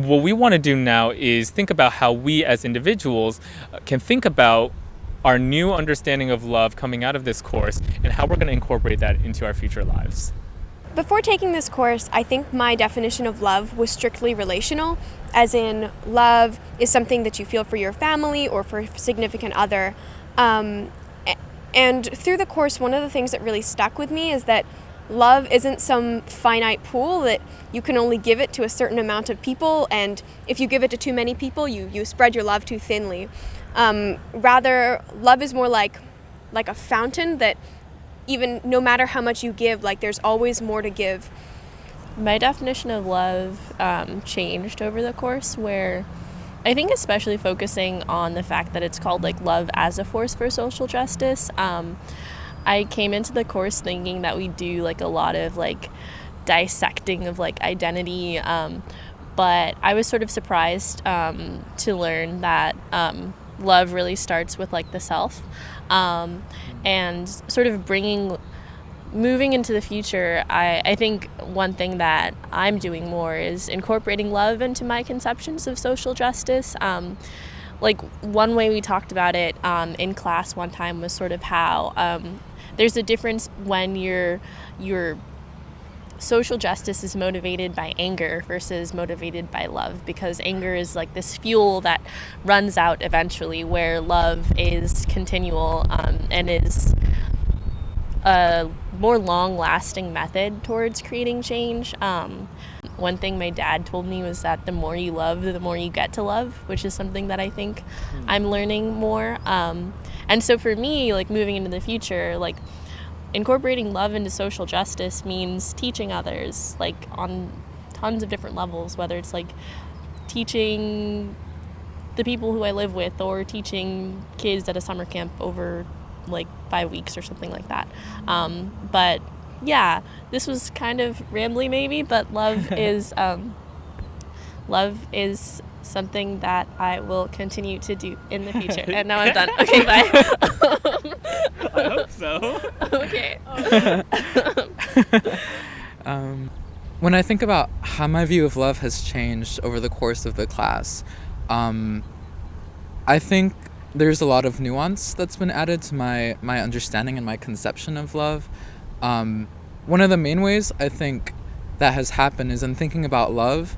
what we want to do now is think about how we as individuals can think about our new understanding of love coming out of this course and how we're going to incorporate that into our future lives. Before taking this course, I think my definition of love was strictly relational, as in love is something that you feel for your family or for a significant other. And through the course, one of the things that really stuck with me is that love isn't some finite pool that you can only give it to a certain amount of people, and if you give it to too many people, you spread your love too thinly. Rather, love is more like a fountain that even no matter how much you give, like there's always more to give. My definition of love changed over the course, where I think especially focusing on the fact that it's called like love as a force for social justice. I came into the course thinking that we do like a lot of like dissecting of like identity, but I was sort of surprised to learn that love really starts with like the self, and sort of moving into the future. I think one thing that I'm doing more is incorporating love into my conceptions of social justice. Like one way we talked about it in class one time was sort of how there's a difference when your social justice is motivated by anger versus motivated by love, because anger is like this fuel that runs out eventually, where love is continual and is a more long-lasting method towards creating change. One thing my dad told me was that the more you love, the more you get to love, which is something that I think I'm learning more. And so for me, like moving into the future, like incorporating love into social justice means teaching others, like on tons of different levels, whether it's like teaching the people who I live with or teaching kids at a summer camp over like 5 weeks or something like that. But yeah, this was kind of rambly maybe, but love is something that I will continue to do in the future. And now I'm done. Okay, bye. I hope so. Okay. When I think about how my view of love has changed over the course of the class, I think there's a lot of nuance that's been added to my understanding and my conception of love. One of the main ways I think that has happened is in thinking about love,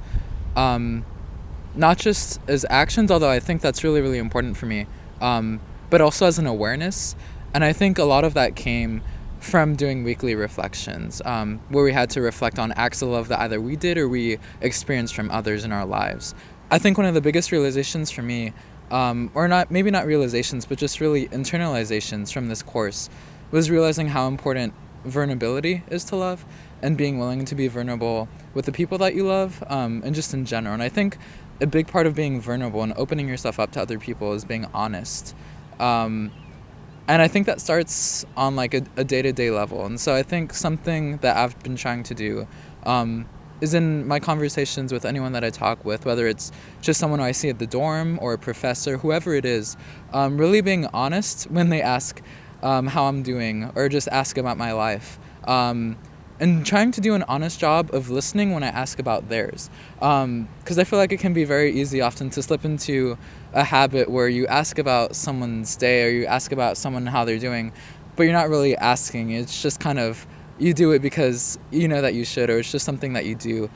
not just as actions, although I think that's really, really important for me, but also as an awareness. And I think a lot of that came from doing weekly reflections, where we had to reflect on acts of love that either we did or we experienced from others in our lives. I think one of the biggest realizations for me, maybe not realizations, but just really internalizations from this course, was realizing how important vulnerability is to love, and being willing to be vulnerable with the people that you love, and just in general. And I think a big part of being vulnerable and opening yourself up to other people is being honest. And I think that starts on like a day-to-day level. And so I think something that I've been trying to do is in my conversations with anyone that I talk with, whether it's just someone who I see at the dorm or a professor, whoever it is, really being honest when they ask how I'm doing or just ask about my life. And trying to do an honest job of listening when I ask about theirs. Because I feel like it can be very easy often to slip into a habit where you ask about someone's day or you ask about someone how they're doing, but you're not really asking. It's just kind of, you do it because you know that you should, or it's just something that you do.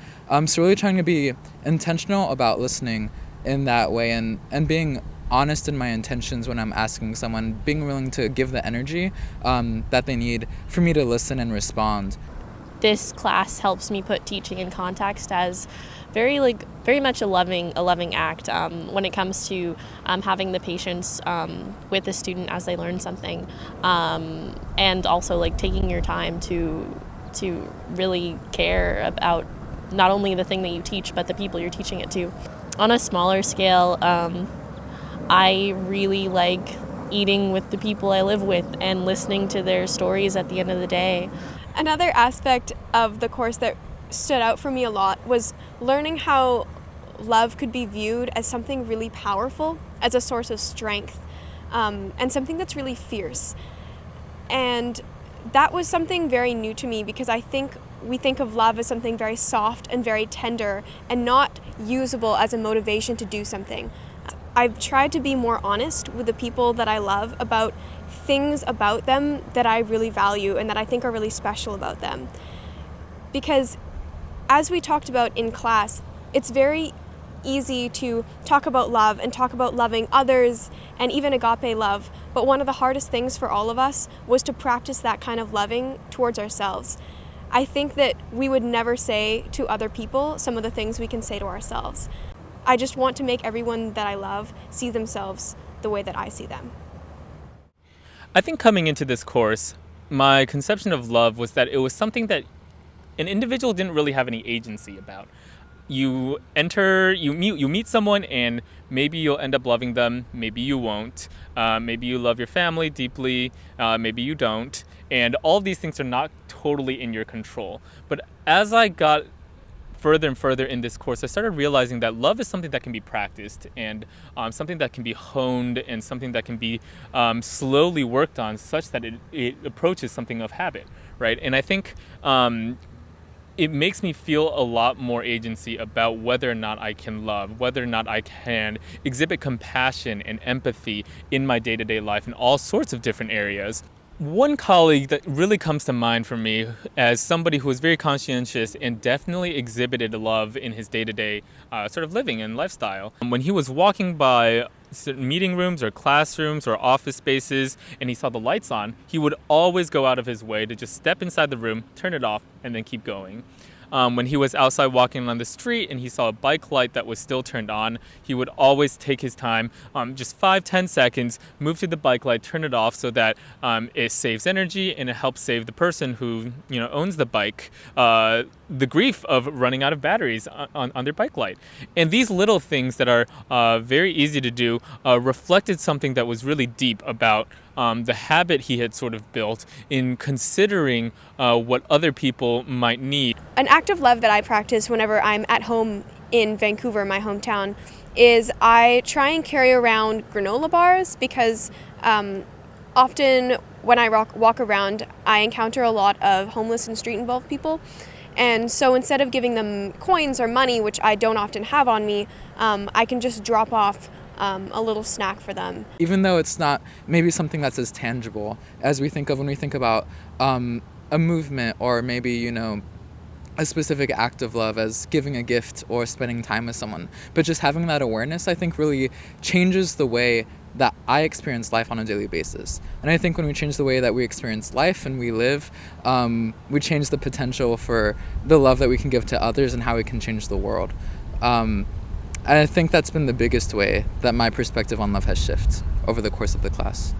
So really trying to be intentional about listening in that way, and being honest in my intentions when I'm asking someone, being willing to give the energy that they need for me to listen and respond. This class helps me put teaching in context as very much a loving act when it comes to having the patience with the student as they learn something, and also like taking your time to really care about not only the thing that you teach but the people you're teaching it to. On a smaller scale, I really like eating with the people I live with and listening to their stories at the end of the day. Another aspect of the course that stood out for me a lot was learning how love could be viewed as something really powerful, as a source of strength, and something that's really fierce. And that was something very new to me, because I think we think of love as something very soft and very tender and not usable as a motivation to do something. I've tried to be more honest with the people that I love about things about them that I really value and that I think are really special about them. Because as we talked about in class, it's very easy to talk about love and talk about loving others and even agape love, but one of the hardest things for all of us was to practice that kind of loving towards ourselves. I think that we would never say to other people some of the things we can say to ourselves. I just want to make everyone that I love see themselves the way that I see them. I think coming into this course, my conception of love was that it was something that an individual didn't really have any agency about. You meet someone, and maybe you'll end up loving them, maybe you won't. Maybe you love your family deeply, maybe you don't. And all of these things are not totally in your control. But as I got further and further in this course, I started realizing that love is something that can be practiced, and something that can be honed, and something that can be slowly worked on such that it approaches something of habit, right? And I think it makes me feel a lot more agency about whether or not I can love, whether or not I can exhibit compassion and empathy in my day-to-day life in all sorts of different areas. One colleague that really comes to mind for me as somebody who was very conscientious and definitely exhibited love in his day-to-day sort of living and lifestyle. When he was walking by certain meeting rooms or classrooms or office spaces and he saw the lights on, he would always go out of his way to just step inside the room, turn it off, and then keep going. When he was outside walking on the street and he saw a bike light that was still turned on, he would always take his time, just 5-10 seconds, move to the bike light, turn it off so that it saves energy and it helps save the person who owns the bike the grief of running out of batteries on their bike light. And these little things that are very easy to do reflected something that was really deep about the habit he had sort of built in considering what other people might need. An act of love that I practice whenever I'm at home in Vancouver, my hometown, is I try and carry around granola bars because often when I walk around, I encounter a lot of homeless and street-involved people. And so instead of giving them coins or money, which I don't often have on me, I can just drop off a little snack for them. Even though it's not maybe something that's as tangible as we think of when we think about a movement or maybe, a specific act of love as giving a gift or spending time with someone. But just having that awareness, I think, really changes the way that I experience life on a daily basis. And I think when we change the way that we experience life and we live, we change the potential for the love that we can give to others and how we can change the world. And I think that's been the biggest way that my perspective on love has shifted over the course of the class.